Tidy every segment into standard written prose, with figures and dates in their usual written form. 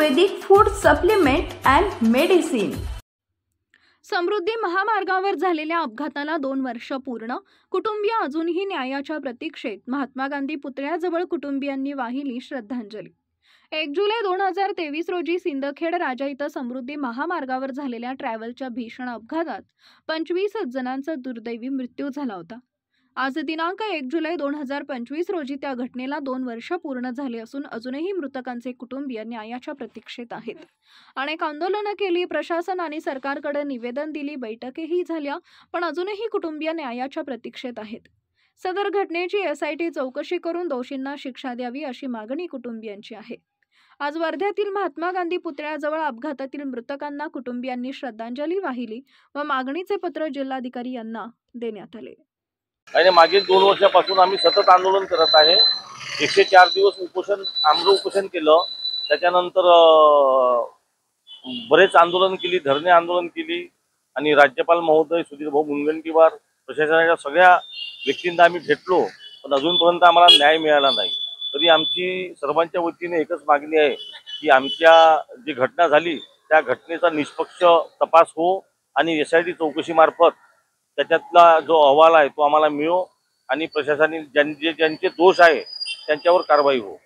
Ayurvedic food supplement and medicine. Samruddhi महामार्गावर झालेल्या अपघाताला 2 वर्ष पूर्ण। कुटुंबीय अजूनही न्यायाच्या प्रतीक्षेत। महात्मा गांधी पुतळ्याजवळ कुटुंबियांनी वाहिली श्रद्धांजली। 1 जुलै 2023 रोजी सिंदखेड राजा इथं समृद्धी महामार्गावर झालेल्या ट्रॅव्हलच्या भीषण अपघातात 25 जणांचा दुर्दैवी मृत्यू झाला होता। आज दिनांक 1 जुलै 2025 रोजी त्या घटनेला 2 वर्ष पूर्ण झाले असून अजूनही मृतकांचे कुटुंबीय न्यायाच्या प्रतीक्षेत आहेत। अनेक आंदोलनं केली, प्रशासन आणि सरकारकडे निवेदन दिली, बैठकीही झाल्या, पण अजूनही कुटुंबीय न्यायाच्या प्रतीक्षेत आहेत। सदर घटनेची SIT चौकशी करून दोषींना शिक्षा द्यावी अशी मागणी कुटुंबियांची आहे। आज वर्ध्यातील महात्मा गांधी पुतळ्याजवळ अपघातातील मृतकांना कुटुंबियांनी श्रद्धांजली वाहिली व मागणीचे पत्र जिल्हाधिकारी यांना देण्यात आले। आणि मागील 2 वर्षापासून आम्ही सतत आंदोलन करत आहे। 104 दिवस उपोषण, आमरण उपोषण केलं, त्याच्यानंतर बरेच आंदोलन केली, धरणे आंदोलन केली आणि राज्यपाल महोदय सुधीर भाऊ मुनगंटीवार, प्रशासनाच्या सगळ्या व्यक्तींना आम्ही भेटलो, पण अजूनपर्यंत आम्हाला न्याय मिळाला नाही। तरी आमची सर्वांच्या वतीने एकच मागणी आहे की आमच्या जी घटना झाली त्या घटनेचा निष्पक्ष तपास हो आणि SIT चौकशीमार्फत त्याच्यातला जो अहवाल आहे तो आम्हाला मिळो आणि प्रशासनाने ज्यांचे दोष आहे त्यांच्यावर कारवाई हो।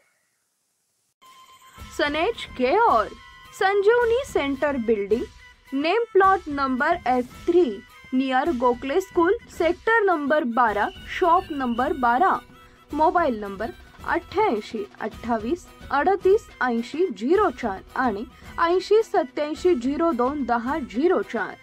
सनेज care Sanjeevani centre building, name plot number F3 near Gokhale school, sector number 12, shop number 12, mobile number 88 28 38 80 04 आणि 80 87 02 10 04।